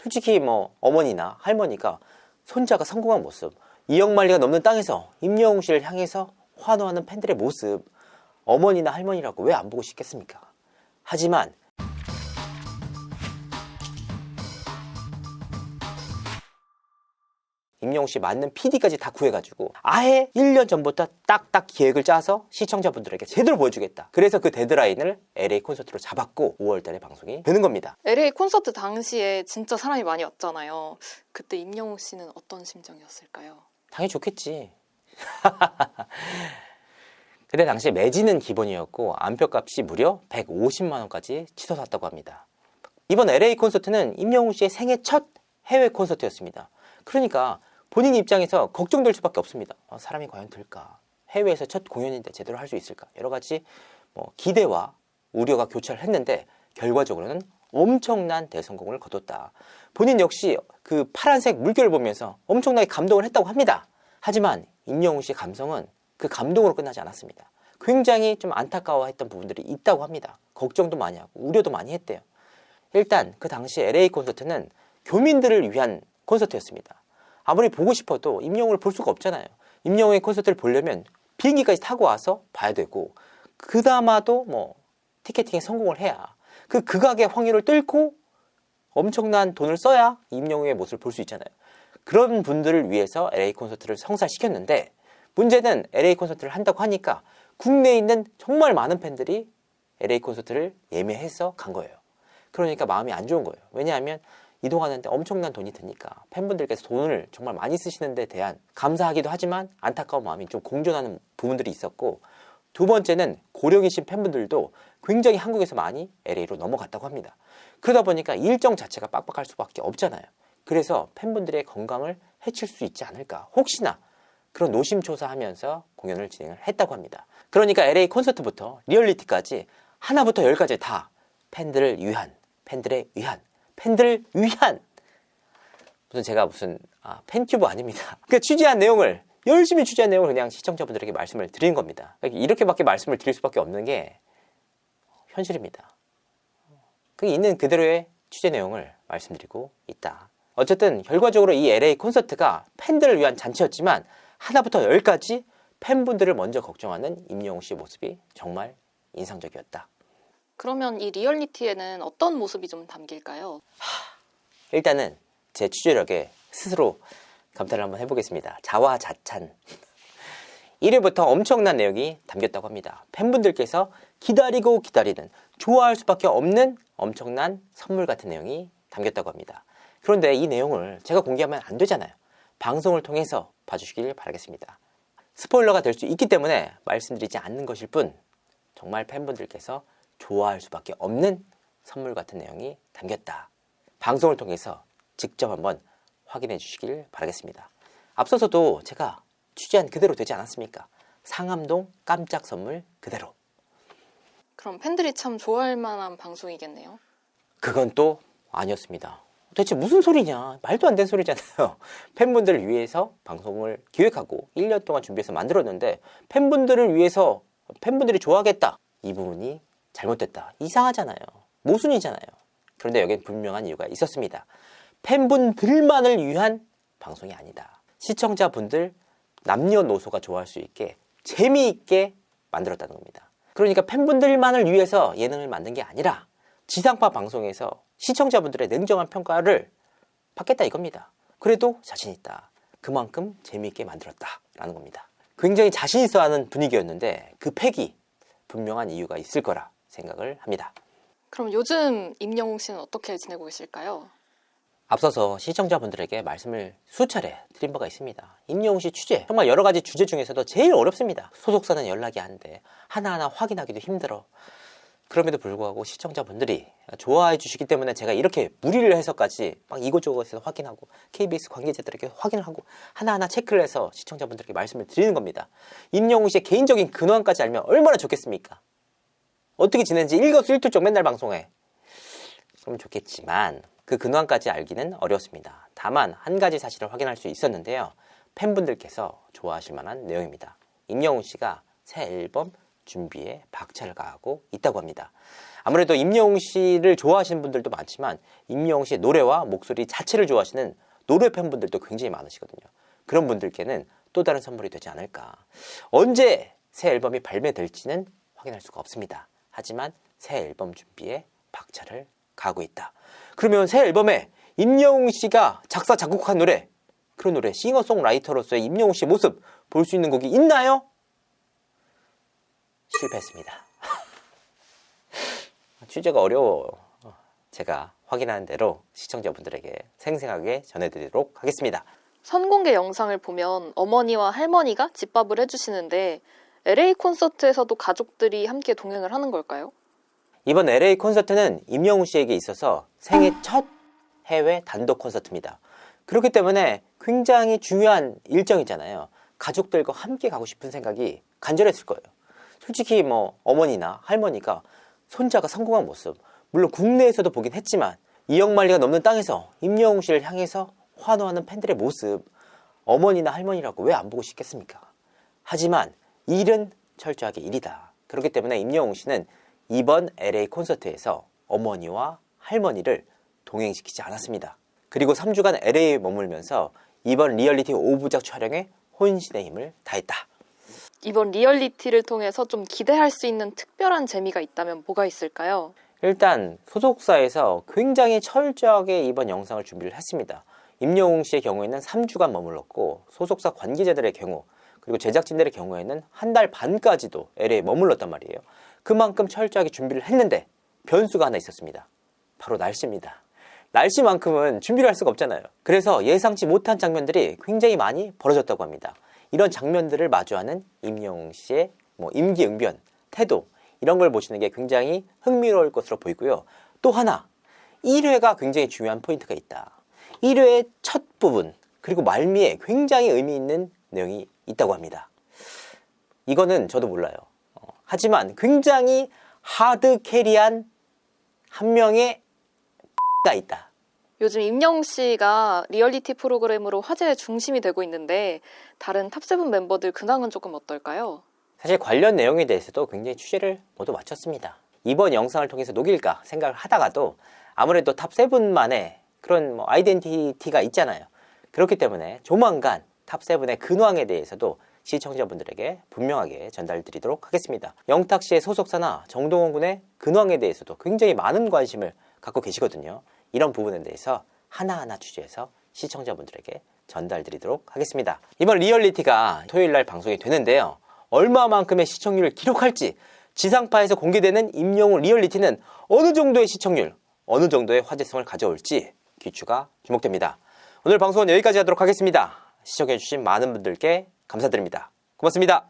솔직히 뭐 어머니나 할머니가 손자가 성공한 모습, 2억 마리가 넘는 땅에서 임영웅 씨를 향해서 환호하는 팬들의 모습, 어머니나 할머니라고 왜 안 보고 싶겠습니까? 하지만 임영웅 씨 맞는 PD까지 다 구해가지고 아예 1년 전부터 딱딱 기획을 짜서 시청자분들에게 제대로 보여주겠다. 그래서 그 데드라인을 LA 콘서트로 잡았고 5월달에 방송이 되는 겁니다. LA 콘서트 당시에 진짜 사람이 많이 왔잖아요. 그때 임영웅 씨는 어떤 심정이었을까요? 당연히 좋겠지. 그때 당시에 매진은 기본이었고 안표값이 무려 150만 원까지 치솟았다고 합니다. 이번 LA 콘서트는 임영웅 씨의 생애 첫 해외 콘서트였습니다. 그러니까 본인 입장에서 걱정될 수밖에 없습니다. 사람이 과연 들까? 해외에서 첫 공연인데 제대로 할 수 있을까? 여러 가지 기대와 우려가 교차를 했는데 결과적으로는 엄청난 대성공을 거뒀다. 본인 역시 그 파란색 물결을 보면서 엄청나게 감동을 했다고 합니다. 하지만 임영웅 씨의 감성은 그 감동으로 끝나지 않았습니다. 굉장히 좀 안타까워했던 부분들이 있다고 합니다. 걱정도 많이 하고 우려도 많이 했대요. 일단 그 당시 LA 콘서트는 교민들을 위한 콘서트였습니다. 아무리 보고 싶어도 임영웅을 볼 수가 없잖아요. 임영웅의 콘서트를 보려면 비행기까지 타고 와서 봐야 되고 그나마도 티켓팅에 성공을 해야 그 극악의 확률을 뚫고 엄청난 돈을 써야 임영웅의 모습을 볼 수 있잖아요. 그런 분들을 위해서 LA 콘서트를 성사시켰는데 문제는 LA 콘서트를 한다고 하니까 국내에 있는 정말 많은 팬들이 LA 콘서트를 예매해서 간 거예요. 그러니까 마음이 안 좋은 거예요. 왜냐하면 이동하는데 엄청난 돈이 드니까 팬분들께서 돈을 정말 많이 쓰시는 데 대한 감사하기도 하지만 안타까운 마음이 좀 공존하는 부분들이 있었고, 두 번째는 고령이신 팬분들도 굉장히 한국에서 많이 LA로 넘어갔다고 합니다. 그러다 보니까 일정 자체가 빡빡할 수밖에 없잖아요. 그래서 팬분들의 건강을 해칠 수 있지 않을까, 혹시나 그런 노심초사하면서 공연을 진행을 했다고 합니다. 그러니까 LA 콘서트부터 리얼리티까지 하나부터 열까지 다 팬들을 위한, 팬들의 위한, 팬들을 위한, 제가 팬튜브 아닙니다. 그 취재한 내용을, 열심히 취재한 내용을 그냥 시청자분들에게 말씀을 드린 겁니다. 이렇게밖에 말씀을 드릴 수밖에 없는 게 현실입니다. 그 있는 그대로의 취재 내용을 말씀드리고 있다. 어쨌든 결과적으로 이 LA 콘서트가 팬들을 위한 잔치였지만 하나부터 열까지 팬분들을 먼저 걱정하는 임영웅 씨의 모습이 정말 인상적이었다. 그러면 이 리얼리티에는 어떤 모습이 좀 담길까요? 일단은 제 취재력에 스스로 감탄을 한번 해보겠습니다. 자화자찬. 1회부터 엄청난 내용이 담겼다고 합니다. 팬분들께서 기다리고 기다리는, 좋아할 수밖에 없는 엄청난 선물 같은 내용이 담겼다고 합니다. 그런데 이 내용을 제가 공개하면 안 되잖아요. 방송을 통해서 봐주시길 바라겠습니다. 스포일러가 될 수 있기 때문에 말씀드리지 않는 것일 뿐, 정말 팬분들께서 좋아할 수밖에 없는 선물 같은 내용이 담겼다. 방송을 통해서 직접 한번 확인해 주시길 바라겠습니다. 앞서서도 제가 취재한 그대로 되지 않았습니까? 상암동 깜짝 선물 그대로. 그럼 팬들이 참 좋아할 만한 방송이겠네요. 그건 또 아니었습니다. 대체 무슨 소리냐, 말도 안 되는 소리잖아요. 팬분들을 위해서 방송을 기획하고 1년 동안 준비해서 만들었는데 팬분들을 위해서 팬분들이 좋아하겠다, 이 부분이 잘못됐다, 이상하잖아요. 모순이잖아요. 그런데 여기엔 분명한 이유가 있었습니다. 팬분들만을 위한 방송이 아니다. 시청자분들 남녀노소가 좋아할 수 있게 재미있게 만들었다는 겁니다. 그러니까 팬분들만을 위해서 예능을 만든 게 아니라 지상파 방송에서 시청자분들의 냉정한 평가를 받겠다 이겁니다. 그래도 자신 있다, 그만큼 재미있게 만들었다라는 겁니다. 굉장히 자신 있어 하는 분위기였는데 그 팩이 분명한 이유가 있을 거라 생각을 합니다. 그럼 요즘 임영웅 씨는 어떻게 지내고 계실까요? 앞서서 시청자분들에게 말씀을 수차례 드린 바가 있습니다. 임영웅 씨 취재, 정말 여러 가지 주제 중에서도 제일 어렵습니다. 소속사는 연락이 안 돼, 하나하나 확인하기도 힘들어. 그럼에도 불구하고 시청자분들이 좋아해 주시기 때문에 제가 이렇게 무리를 해서까지 막 이곳저곳에서 확인하고 KBS 관계자들에게 확인을 하고 하나하나 체크를 해서 시청자분들에게 말씀을 드리는 겁니다. 임영웅 씨의 개인적인 근황까지 알면 얼마나 좋겠습니까? 어떻게 지내는지 일거수일투족 맨날 방송해. 그럼 좋겠지만 그 근황까지 알기는 어려웠습니다. 다만 한 가지 사실을 확인할 수 있었는데요. 팬분들께서 좋아하실 만한 내용입니다. 임영웅 씨가 새 앨범 준비에 박차를 가하고 있다고 합니다. 아무래도 임영웅 씨를 좋아하시는 분들도 많지만 임영웅 씨의 노래와 목소리 자체를 좋아하시는 노래 팬분들도 굉장히 많으시거든요. 그런 분들께는 또 다른 선물이 되지 않을까. 언제 새 앨범이 발매될지는 확인할 수가 없습니다. 하지만 새 앨범 준비에 박차를 가하고 있다. 그러면 새 앨범에 임영웅 씨가 작사 작곡한 노래, 그런 노래, 싱어송라이터로서의 임영웅 씨의 모습 볼 수 있는 곡이 있나요? 실패했습니다. 취재가 어려워. 제가 확인한 대로 시청자분들에게 생생하게 전해드리도록 하겠습니다. 선공개 영상을 보면 어머니와 할머니가 집밥을 해주시는데 LA 콘서트에서도 가족들이 함께 동행을 하는 걸까요? 이번 LA 콘서트는 임영웅 씨에게 있어서 생애 첫 해외 단독 콘서트입니다. 그렇기 때문에 굉장히 중요한 일정이잖아요. 가족들과 함께 가고 싶은 생각이 간절했을 거예요. 솔직히 뭐 어머니나 할머니가 손자가 성공한 모습, 물론 국내에서도 보긴 했지만 2억 마일리가 넘는 땅에서 임영웅 씨를 향해서 환호하는 팬들의 모습, 어머니나 할머니라고 왜 안 보고 싶겠습니까? 하지만 일은 철저하게 일이다. 그렇기 때문에 임영웅 씨는 이번 LA 콘서트에서 어머니와 할머니를 동행시키지 않았습니다. 그리고 3주간 LA에 머물면서 이번 리얼리티 5부작 촬영에 혼신의 힘을 다했다. 이번 리얼리티를 통해서 좀 기대할 수 있는 특별한 재미가 있다면 뭐가 있을까요? 일단 소속사에서 굉장히 철저하게 이번 영상을 준비를 했습니다. 임영웅 씨의 경우에는 3주간 머물렀고 소속사 관계자들의 경우 그리고 제작진들의 경우에는 한 달 반까지도 LA에 머물렀단 말이에요. 그만큼 철저하게 준비를 했는데 변수가 하나 있었습니다. 바로 날씨입니다. 날씨만큼은 준비를 할 수가 없잖아요. 그래서 예상치 못한 장면들이 굉장히 많이 벌어졌다고 합니다. 이런 장면들을 마주하는 임영웅 씨의 임기응변, 태도 이런 걸 보시는 게 굉장히 흥미로울 것으로 보이고요. 또 하나 1회가 굉장히 중요한 포인트가 있다. 1회의 첫 부분 그리고 말미에 굉장히 의미 있는 내용이 있다고 합니다. 이거는 저도 몰라요. 하지만 굉장히 하드캐리한 한 명의 가 있다. 요즘 임영웅 씨가 리얼리티 프로그램으로 화제의 중심이 되고 있는데 다른 탑세븐 멤버들 근황은 조금 어떨까요? 사실 관련 내용에 대해서도 굉장히 취재를 모두 마쳤습니다. 이번 영상을 통해서 녹일까 생각을 하다가도 아무래도 탑7만의 그런 아이덴티티가 있잖아요. 그렇기 때문에 조만간 탑7의 근황에 대해서도 시청자분들에게 분명하게 전달드리도록 하겠습니다. 영탁 씨의 소속사나 정동원 군의 근황에 대해서도 굉장히 많은 관심을 갖고 계시거든요. 이런 부분에 대해서 하나하나 취재해서 시청자분들에게 전달드리도록 하겠습니다. 이번 리얼리티가 토요일날 방송이 되는데요. 얼마만큼의 시청률을 기록할지 지상파에서 공개되는 임영웅 리얼리티는 어느 정도의 시청률, 어느 정도의 화제성을 가져올지 귀추가 주목됩니다. 오늘 방송은 여기까지 하도록 하겠습니다. 시청해주신 많은 분들께 감사드립니다. 고맙습니다.